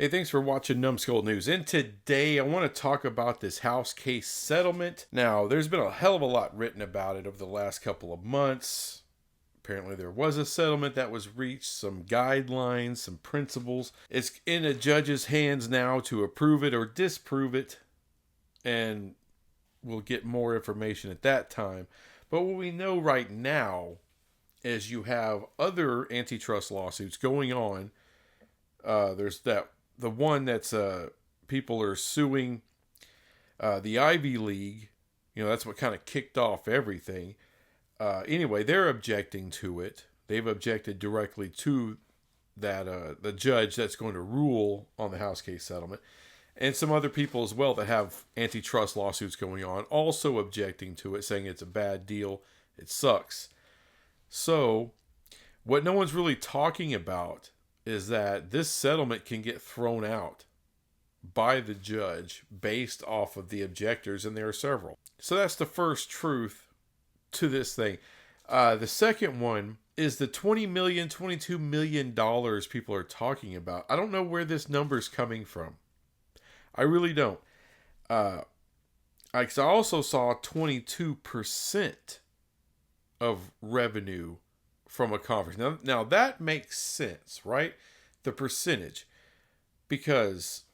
Hey, thanks for watching Numbskull News. And today I want to talk about this house case settlement. Now, there's been a hell of a lot written about it over the last couple of months. Apparently there was a settlement that was reached, some guidelines, some principles. It's in a judge's hands now to approve it or disprove it. And we'll get more information at that time. But what we know right now is you have other antitrust lawsuits going on. There's the one that's people are suing the Ivy League. You know, that's what kind of kicked off everything. Anyway, they're objecting to it. They've objected directly to that the judge that's going to rule on the house case settlement. And some other people as well that have antitrust lawsuits going on also objecting to it, saying it's a bad deal. It sucks. So, what no one's really talking about is that this settlement can get thrown out by the judge based off of the objectors, and there are several. So that's the first truth to this thing. The second one is the $20 million, $22 million people are talking about. I don't know where this number's coming from. I really don't. I also saw 22% of revenue from a conference. Now that makes sense, right? The percentage. Because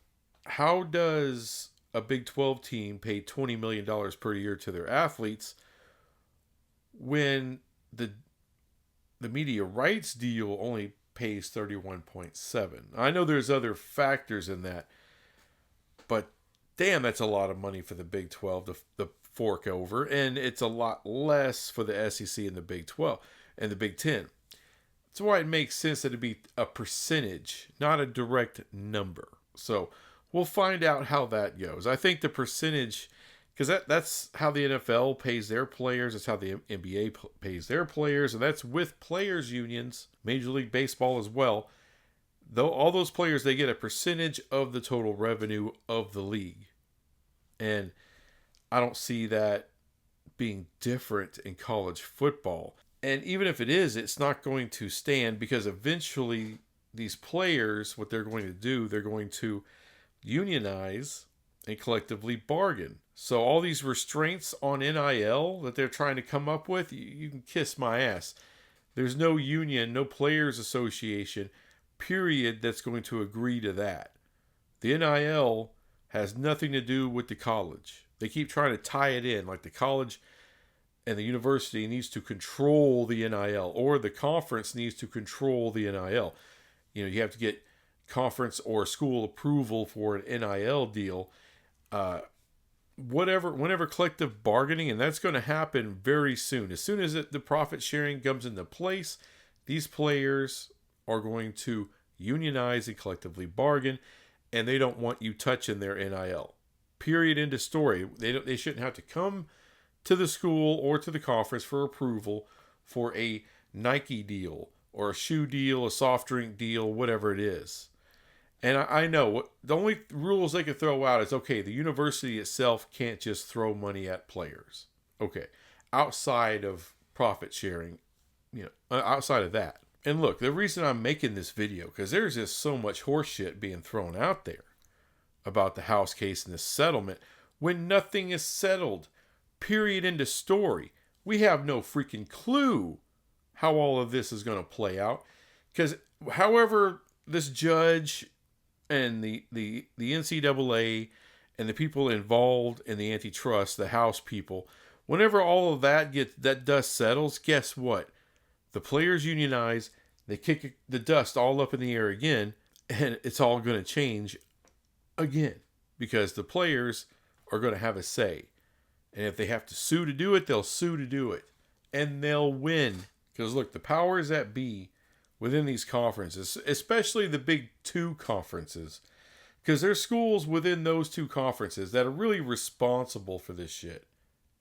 how does a Big 12 team pay $20 million per year to their athletes when the media rights deal only pays 31.7? I know there's other factors in that, but damn, that's a lot of money for the Big 12 to fork over, and it's a lot less for the SEC and the Big 12 and the Big 10. That's why it makes sense that it'd be a percentage, not a direct number. So we'll find out how that goes. I think the percentage, because that's how the NFL pays their players. That's how the NBA pays their players, and that's with players' unions, Major League Baseball as well. Though all those players, they get a percentage of the total revenue of the league. And I don't see that being different in college football. And even if it is, it's not going to stand, because eventually these players, what they're going to do, they're going to unionize and collectively bargain. So all these restraints on NIL that they're trying to come up with, you can kiss my ass. There's no union, no players association, period, that's going to agree to that. The NIL has nothing to do with the college. They keep trying to tie it in, like the college and the university needs to control the NIL, or the conference needs to control the NIL. You know, you have to get conference or school approval for an NIL deal. Whenever collective bargaining, and that's going to happen very soon. As soon as the profit sharing comes into place, these players are going to unionize and collectively bargain, and they don't want you touching their NIL. Period. End of story. They shouldn't have to come to the school or to the conference for approval for a Nike deal or a shoe deal, a soft drink deal, whatever it is. And I know the only rules they could throw out is, okay, the university itself can't just throw money at players. Okay. Outside of profit sharing, outside of that. And look, the reason I'm making this video, because there's just so much horseshit being thrown out there about the house case and the settlement when nothing is settled. Period. End of story. We have no freaking clue how all of this is going to play out. Because however this judge and the NCAA and the people involved in the antitrust, the House people, whenever all of that dust settles, guess what? The players unionize, they kick the dust all up in the air again, and it's all going to change again, because the players are going to have a say. And if they have to sue to do it, they'll sue to do it. And they'll win. Because look, the powers that be within these conferences, especially the Big Two conferences, because there's schools within those two conferences that are really responsible for this shit.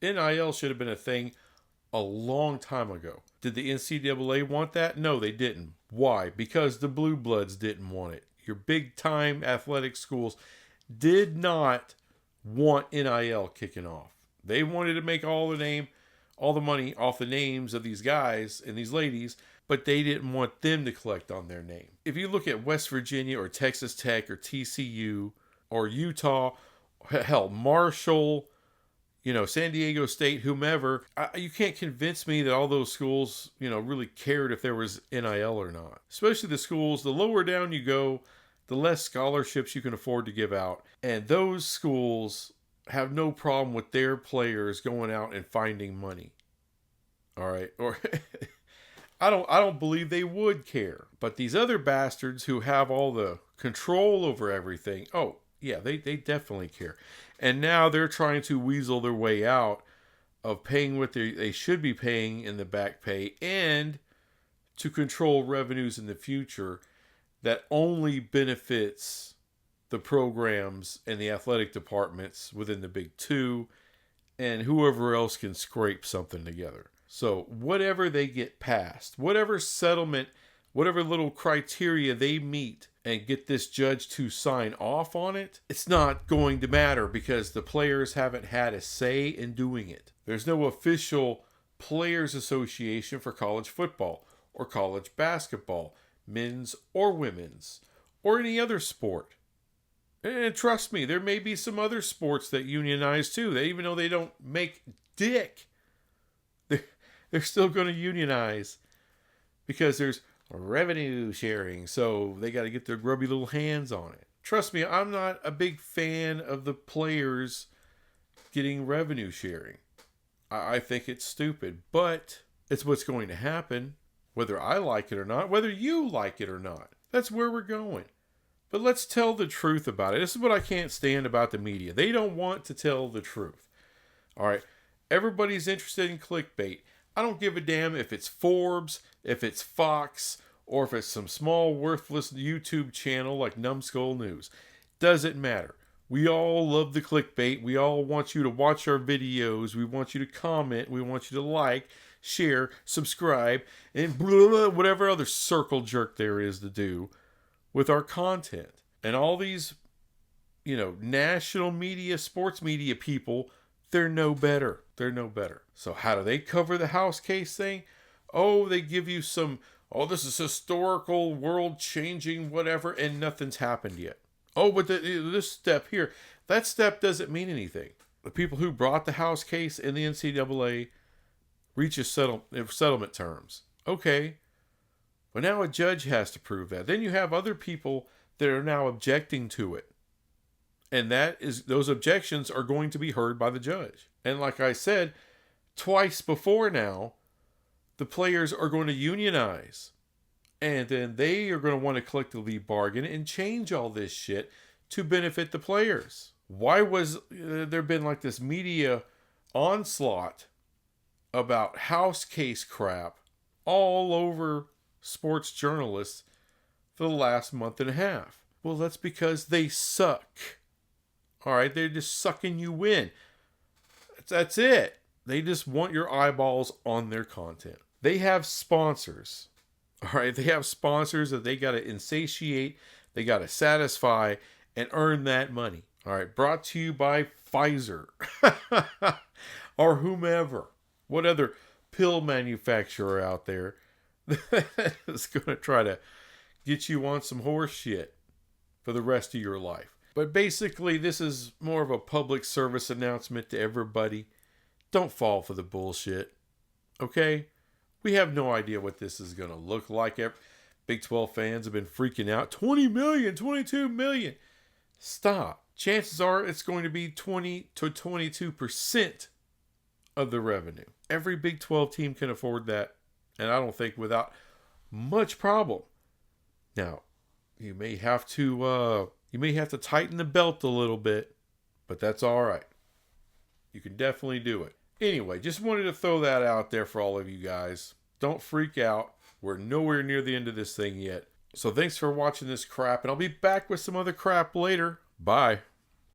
NIL should have been a thing a long time ago. Did the NCAA want that? No, they didn't. Why? Because the Blue Bloods didn't want it. Your big time athletic schools did not want NIL kicking off. They wanted to make all the money off the names of these guys and these ladies but they didn't want them to collect on their name. If you look at West Virginia or Texas Tech or TCU or Utah, hell, Marshall, San Diego State, whomever, you can't convince me that all those schools, really cared if there was NIL or not. Especially the schools, the lower down you go, the less scholarships you can afford to give out. And those schools have no problem with their players going out and finding money. All right. Or I don't believe they would care. But these other bastards who have all the control over everything, oh, yeah, they definitely care. And now they're trying to weasel their way out of paying what they should be paying in the back pay and to control revenues in the future that only benefits the programs and the athletic departments within the Big Two and whoever else can scrape something together. So whatever they get passed, whatever settlement, whatever little criteria they meet and get this judge to sign off on it, it's not going to matter because the players haven't had a say in doing it. There's no official players association for college football or college basketball, men's or women's, or any other sport. And trust me, there may be some other sports that unionize too. Even though they don't make dick, they're still going to unionize because there's revenue sharing. So they got to get their grubby little hands on it. Trust me, I'm not a big fan of the players getting revenue sharing. I think it's stupid, but it's what's going to happen, whether I like it or not, whether you like it or not. That's where we're going. But let's tell the truth about it. This is what I can't stand about the media. They don't want to tell the truth. All right. Everybody's interested in clickbait. I don't give a damn if it's Forbes, if it's Fox, or if it's some small, worthless YouTube channel like Numbskull News. Doesn't matter. We all love the clickbait. We all want you to watch our videos. We want you to comment. We want you to like, share, subscribe, and blah, blah, whatever other circle jerk there is to do with our content. And all these, national media, sports media people, they're no better. They're no better. So how do they cover the house case thing? Oh, they give you some, this is historical, world-changing, whatever, and nothing's happened yet. Oh, but this step here, that step doesn't mean anything. The people who brought the house case in the NCAA reach a settlement terms. Okay. But now a judge has to prove that. Then you have other people that are now objecting to it. And those objections are going to be heard by the judge. And like I said, twice before now, the players are going to unionize. And then they are going to want to collectively bargain and change all this shit to benefit the players. Why was there been like this media onslaught about house case crap all over sports journalists for the last month and a half? Well, that's because they suck. All right, they're just sucking you in. That's it. They just want your eyeballs on their content. They have sponsors. All right, they have sponsors that they got to insatiate, they got to satisfy, and earn that money. All right, brought to you by Pfizer or whomever. What other pill manufacturer out there is going to try to get you on some horse shit for the rest of your life? But basically, this is more of a public service announcement to everybody. Don't fall for the bullshit. Okay? We have no idea what this is going to look like. Big 12 fans have been freaking out. 20 million, 22 million. Stop. Chances are it's going to be 20 to 22% of the revenue. Every Big 12 team can afford that. And I don't think without much problem. Now, you may have to tighten the belt a little bit, but that's all right. You can definitely do it. Anyway, just wanted to throw that out there for all of you guys. Don't freak out. We're nowhere near the end of this thing yet. So thanks for watching this crap, and I'll be back with some other crap later. Bye.